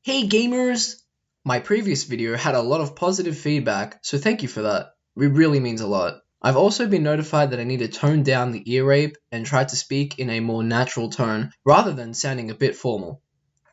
Hey gamers! My previous video had a lot of positive feedback, so thank you for that. It really means a lot. I've also been notified that I need to tone down the ear rape and try to speak in a more natural tone rather than sounding a bit formal.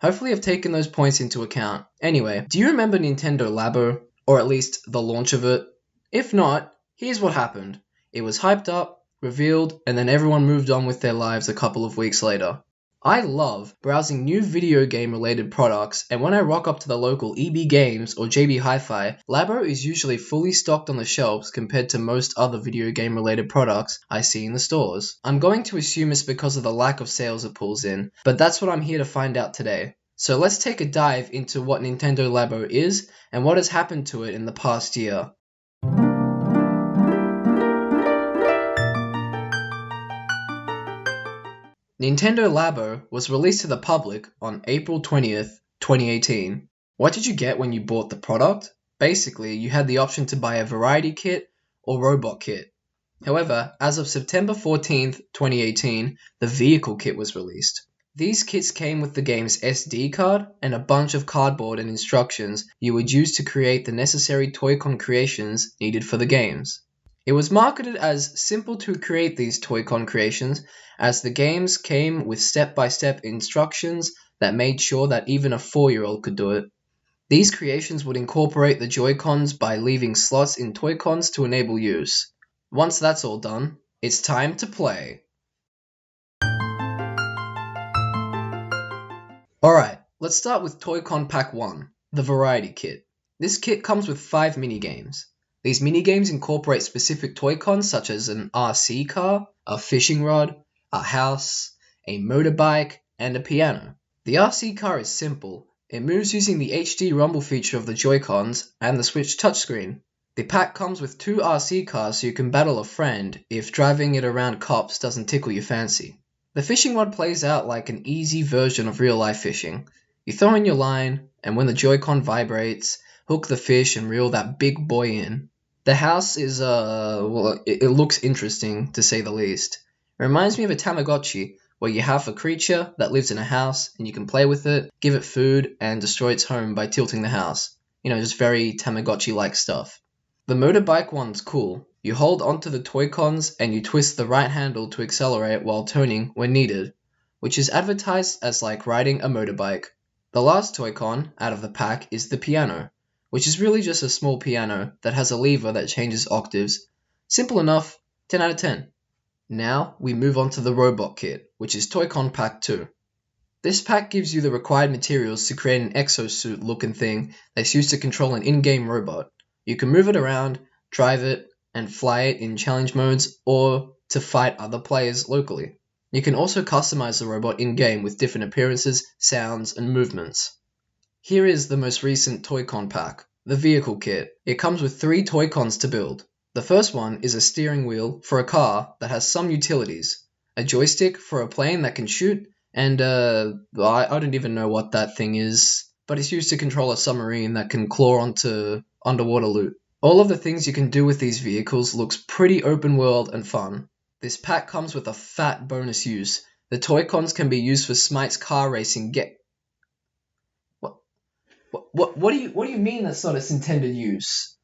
Hopefully I've taken those points into account. Anyway, do you remember Nintendo Labo? Or at least the launch of it? If not, here's what happened. It was hyped up, revealed, and then everyone moved on with their lives a couple of weeks later. I love browsing new video game related products, and when I rock up to the local EB Games or JB Hi-Fi, Labo is usually fully stocked on the shelves compared to most other video game related products I see in the stores. I'm going to assume it's because of the lack of sales it pulls in, but that's what I'm here to find out today. So let's take a dive into what Nintendo Labo is and what has happened to it in the past year. Nintendo Labo was released to the public on April 20th, 2018. What did you get when you bought the product? Basically, you had the option to buy a variety kit or robot kit. However, as of September 14th, 2018, the vehicle kit was released. These kits came with the game's SD card and a bunch of cardboard and instructions you would use to create the necessary Toy-Con creations needed for the games. It was marketed as simple to create these Toy-Con creations, as the games came with step-by-step instructions that made sure that even a 4-year-old could do it. These creations would incorporate the Joy-Cons by leaving slots in Toy-Cons to enable use. Once that's all done, it's time to play. Alright, let's start with Toy-Con Pack 1, the Variety Kit. This kit comes with 5 minigames. These minigames incorporate specific Toy-Cons such as an RC car, a fishing rod, a house, a motorbike, and a piano. The RC car is simple. It moves using the HD rumble feature of the Joy-Cons and the Switch touchscreen. The pack comes with 2 RC cars so you can battle a friend if driving it around cops doesn't tickle your fancy. The fishing rod plays out like an easy version of real-life fishing. You throw in your line, and when the Joy-Con vibrates, hook the fish and reel that big boy in. The house is, it looks interesting, to say the least. It reminds me of a Tamagotchi, where you have a creature that lives in a house, and you can play with it, give it food, and destroy its home by tilting the house. Just very Tamagotchi-like stuff. The motorbike one's cool. You hold onto the Toy-Cons, and you twist the right handle to accelerate while turning when needed, which is advertised as like riding a motorbike. The last Toy-Con out of the pack is the piano, which is really just a small piano that has a lever that changes octaves. Simple enough, 10 out of 10. Now we move on to the robot kit, which is Toy-Con Pack 2. This pack gives you the required materials to create an exosuit looking thing that's used to control an in-game robot. You can move it around, drive it, and fly it in challenge modes or to fight other players locally. You can also customize the robot in-game with different appearances, sounds, and movements. Here is the most recent Toy-Con pack, the vehicle kit. It comes with 3 Toy-Cons to build. The first one is a steering wheel for a car that has some utilities, a joystick for a plane that can shoot, and I don't even know what that thing is, but it's used to control a submarine that can claw onto underwater loot. All of the things you can do with these vehicles looks pretty open world and fun. This pack comes with a fat bonus use. The Toy-Cons can be used for Smite's car racing What do you mean that's not its intended use?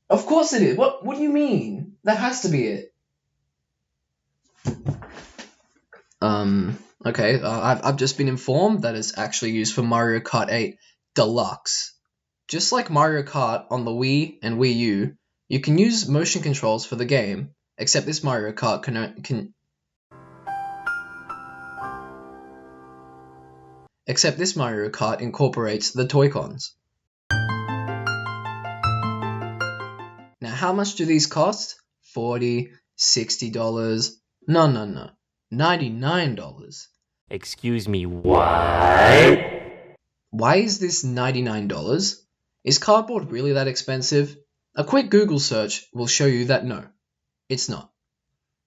Of course it is. What do you mean? That has to be it. Okay, I've just been informed that it's actually used for Mario Kart 8 Deluxe. Just like Mario Kart on the Wii and Wii U, you can use motion controls for the game, except this Mario Kart incorporates the Toy-Cons. Now, how much do these cost? $40, $60? No. $99. Excuse me, what? Why is this $99? Is cardboard really that expensive? A quick Google search will show you that no, it's not.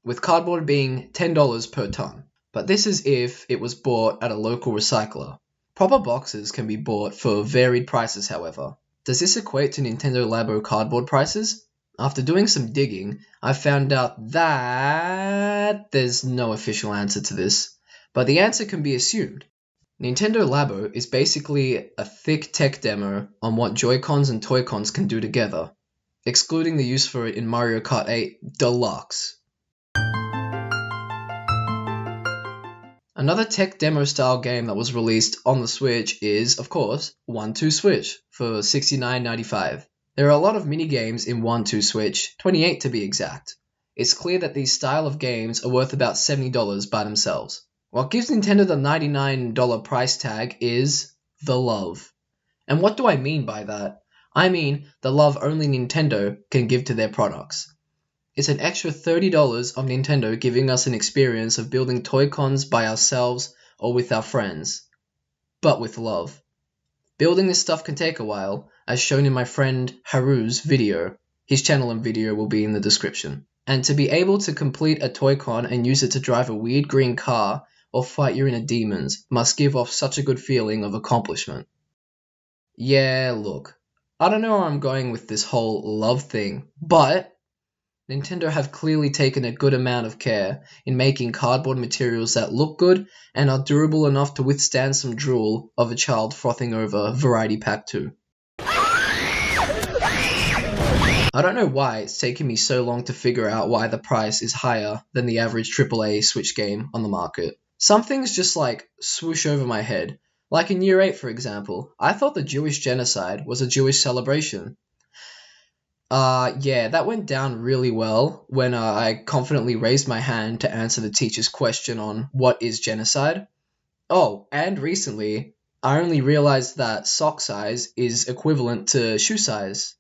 With cardboard being $10 per ton. But this is if it was bought at a local recycler. Proper boxes can be bought for varied prices, however. Does this equate to Nintendo Labo cardboard prices? After doing some digging, I found out that there's no official answer to this, but the answer can be assumed. Nintendo Labo is basically a thick tech demo on what Joy-Cons and Toy-Cons can do together, excluding the use for it in Mario Kart 8 Deluxe. Another tech demo style game that was released on the Switch is, of course, 1-2 Switch for $69.95. There are a lot of mini-games in 1-2 Switch, 28 to be exact. It's clear that these style of games are worth about $70 by themselves. What gives Nintendo the $99 price tag is the love. And what do I mean by that? I mean the love only Nintendo can give to their products. It's an extra $30 of Nintendo giving us an experience of building Toy-Cons by ourselves or with our friends, but with love. Building this stuff can take a while, as shown in my friend Haru's video. His channel and video will be in the description. And to be able to complete a Toy-Con and use it to drive a weird green car or fight your inner demons must give off such a good feeling of accomplishment. Yeah, look, I don't know where I'm going with this whole love thing, but Nintendo have clearly taken a good amount of care in making cardboard materials that look good and are durable enough to withstand some drool of a child frothing over Variety Pack 2. I don't know why it's taken me so long to figure out why the price is higher than the average AAA Switch game on the market. Some things just swoosh over my head. Like in Year 8, for example, I thought the Jewish genocide was a Jewish celebration. Yeah, that went down really well when I confidently raised my hand to answer the teacher's question on what is genocide. Oh, and recently, I only realized that sock size is equivalent to shoe size.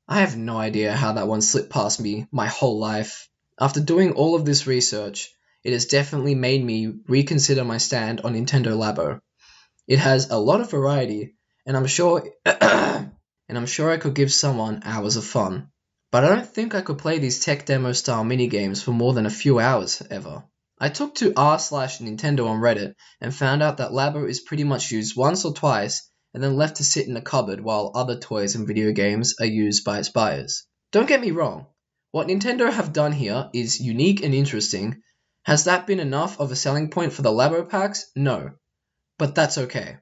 I have no idea how that one slipped past me my whole life. After doing all of this research, it has definitely made me reconsider my stand on Nintendo Labo. It has a lot of variety, and I'm sure I could give someone hours of fun. But I don't think I could play these tech demo style minigames for more than a few hours ever. I took to r/Nintendo on Reddit and found out that Labo is pretty much used once or twice and then left to sit in a cupboard while other toys and video games are used by its buyers. Don't get me wrong, what Nintendo have done here is unique and interesting. Has that been enough of a selling point for the Labo packs? No. But that's okay.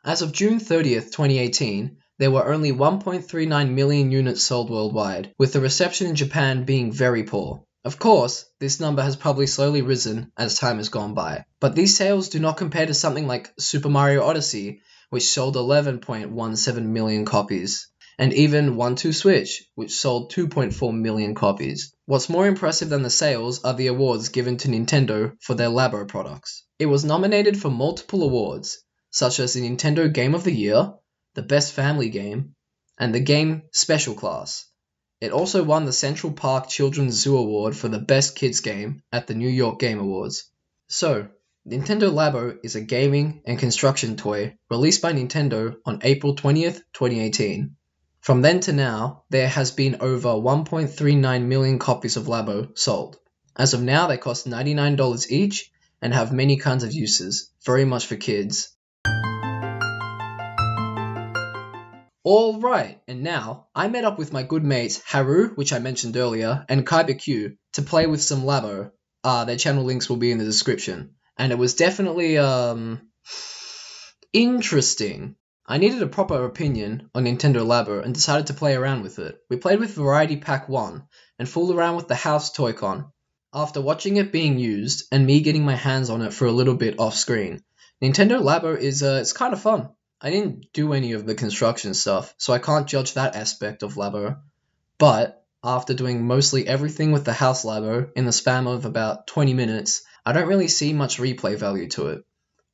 As of June 30th, 2018, there were only 1.39 million units sold worldwide, with the reception in Japan being very poor. Of course, this number has probably slowly risen as time has gone by, but these sales do not compare to something like Super Mario Odyssey, which sold 11.17 million copies, and even 1-2 Switch, which sold 2.4 million copies. What's more impressive than the sales are the awards given to Nintendo for their Labo products. It was nominated for multiple awards, such as the Nintendo Game of the Year, the Best Family Game, and the Game Special Class. It also won the Central Park Children's Zoo Award for the Best Kids Game at the New York Game Awards. So, Nintendo Labo is a gaming and construction toy released by Nintendo on April 20th, 2018. From then to now, there has been over 1.39 million copies of Labo sold. As of now, they cost $99 each and have many kinds of uses, very much for kids. Alright, and now, I met up with my good mates Haru, which I mentioned earlier, and KaibaQ to play with some Labo. Their channel links will be in the description. And it was definitely, interesting. I needed a proper opinion on Nintendo Labo and decided to play around with it. We played with Variety Pack 1 and fooled around with the House Toy-Con. After watching it being used and me getting my hands on it for a little bit off screen, Nintendo Labo is it's kind of fun. I didn't do any of the construction stuff, so I can't judge that aspect of Labo. But after doing mostly everything with the House Labo in the span of about 20 minutes, I don't really see much replay value to it.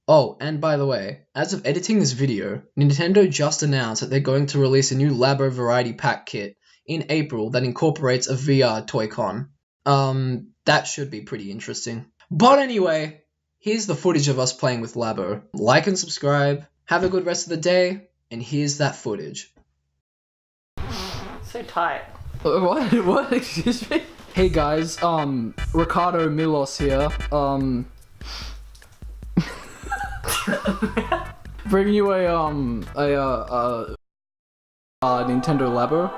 Oh, and by the way, as of editing this video, Nintendo just announced that they're going to release a new Labo Variety Pack kit in April that incorporates a VR Toy-Con. That should be pretty interesting. But anyway, here's the footage of us playing with Labo. Like and subscribe, have a good rest of the day, and here's that footage. So tight. What? Excuse me? Hey guys, Ricardo Milos here, bring you a Nintendo Labo.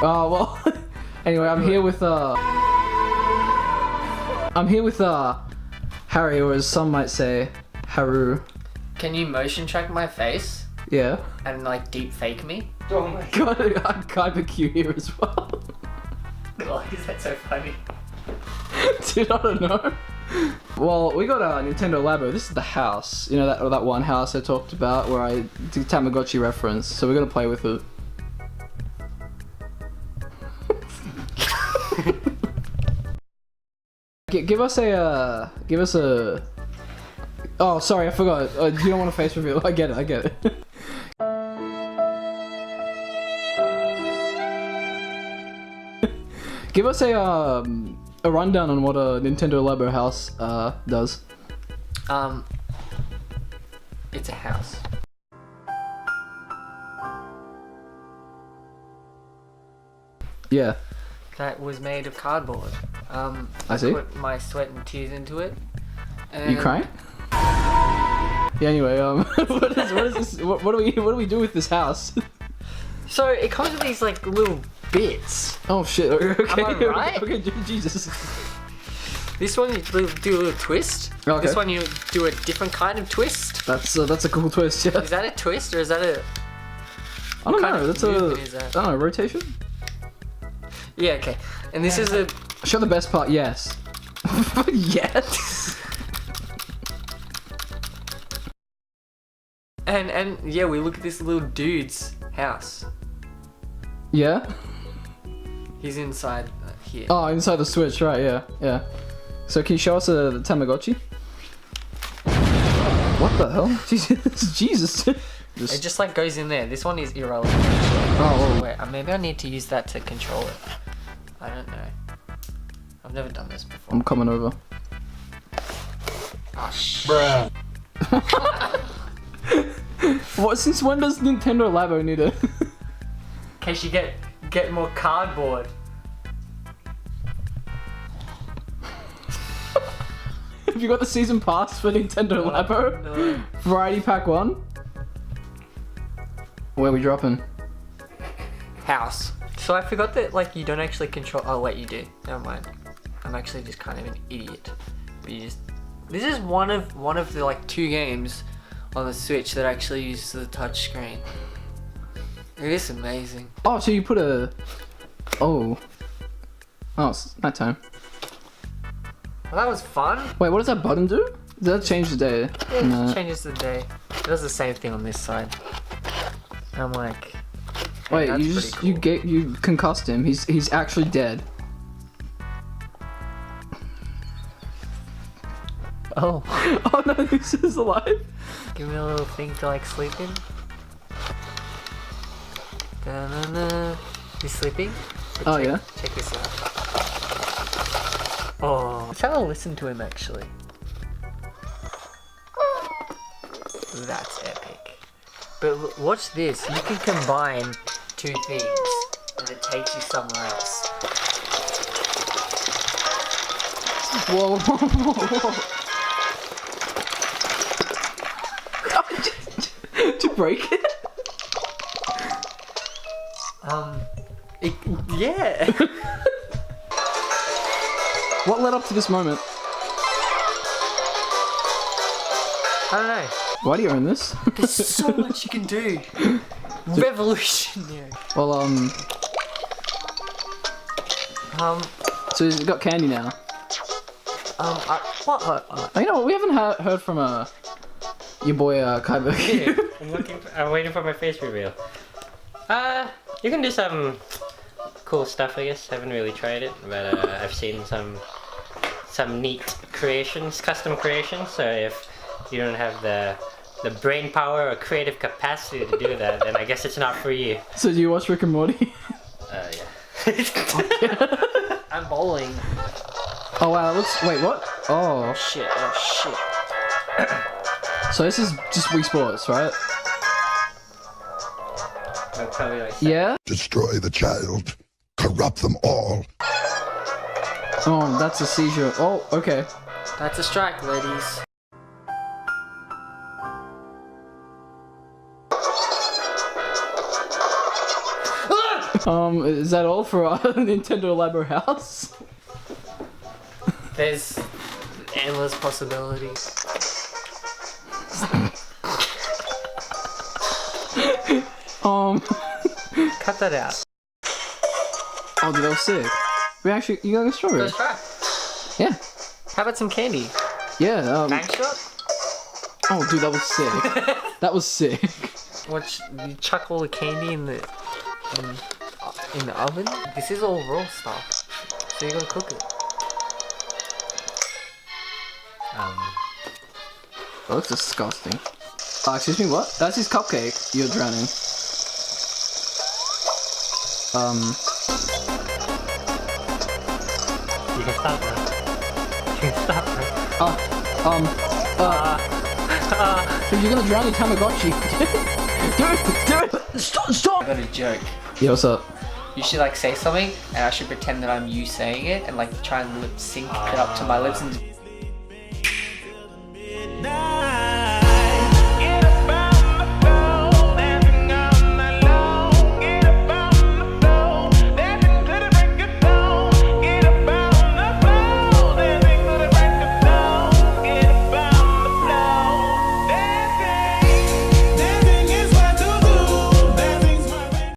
Oh well. Anyway, I'm here with Harry, or as some might say, Haru. Can you motion track my face Yeah. and like deep fake me? Oh my god, I'm kind of cute here as well. Why is that so funny? Dude, I don't know. Well, we got a Nintendo Labo. This is the house. You know that one house I talked about where I did Tamagotchi reference. So we're gonna play with it. Give us a. Oh, sorry, I forgot. You don't want a face reveal. I get it. Give us a rundown on what a Nintendo Labo House does. It's a house. Yeah. That was made of cardboard. I see. Put my sweat and tears into it. Are you crying? Yeah. Anyway, what is this? What do we do with this house? So it comes with these like little bits. Oh shit! Okay. Am I right? Okay, Jesus. This one you do a little twist. Okay. This one you do a different kind of twist. That's a cool twist. Yeah. Is that a twist or is that a? I don't kind know. of That's a. movement is that? I don't know. Rotation. Yeah. Okay. And this is a. Show the best part. Yes. Yes. And yeah, we look at this little dude's house. Yeah. He's inside here. Oh, inside the Switch, right? Yeah. So can you show us the Tamagotchi? What the hell? Jesus. It just like goes in there. This one is irrelevant. Oh. Wait, maybe I need to use that to control it. I don't know. I've never done this before. I'm coming over. Oh shit. Bruh. What? Since when does Nintendo Labo need a? In case you get more cardboard. Have you got the season pass for Nintendo Labo? No. Variety Pack 1? Where are we dropping? House. So I forgot that like you don't actually control. Oh wait, you do. Never mind. I'm actually just kind of an idiot. But you just. This is one of the like 2 games on the Switch that actually uses the touch screen. It is amazing. Oh, so you put a... Oh, it's nighttime. Well, that was fun. Wait, what does that button do? Does that change the day? It No. changes the day. It does the same thing on this side. And I'm like, hey, Wait, that's you pretty just cool. you concussed him. He's actually dead. Oh, Oh no, this is alive. give me a little thing to like sleep in. Da-na-na. You sleeping? But Oh, check, yeah? Check this out. Oh, let's have a listen to him actually. That's epic. But watch this. You can combine 2 things, and it takes you somewhere else. Whoa, whoa. Did you break it? Yeah. What led up to this moment? I don't know. Why do you own this? There's so much you can do. Revolutionary. Well, so he's got candy now. What? You know what? We haven't heard from your boy Kaiba. Yeah, I'm waiting for my face reveal. You can do some cool stuff, I guess. Haven't really tried it, but I've seen some neat creations, custom creations. So if you don't have the brain power or creative capacity to do that, then I guess it's not for you. So do you watch Rick and Morty? Yeah. I'm bowling. Oh wow, it looks. Wait, what? Oh. Shit. Oh shit. So this is just Wii Sports, right? I'll probably like. Yeah. Destroy the child. Corrupt them all. Oh, that's a seizure. Oh, okay. That's a strike, ladies. Is that all for our Nintendo Labo House? There's endless possibilities. Cut that out. Oh, dude, that was sick. You got a strawberry? Let's try. Yeah. How about some candy? Yeah, Bank shot? Oh, dude, that was sick. That was sick. Watch, you chuck all the candy in the oven. This is all raw stuff, so you gotta cook it. That looks disgusting. Excuse me, what? That's his cupcake. You're drowning. You can stop now. You can stop now. Dude, you're gonna drown your Tamagotchi. Dude! Stop! I got a joke. Yeah, what's up? You should like say something, and I should pretend that I'm you saying it, and like try and lip sync it up to my lips and.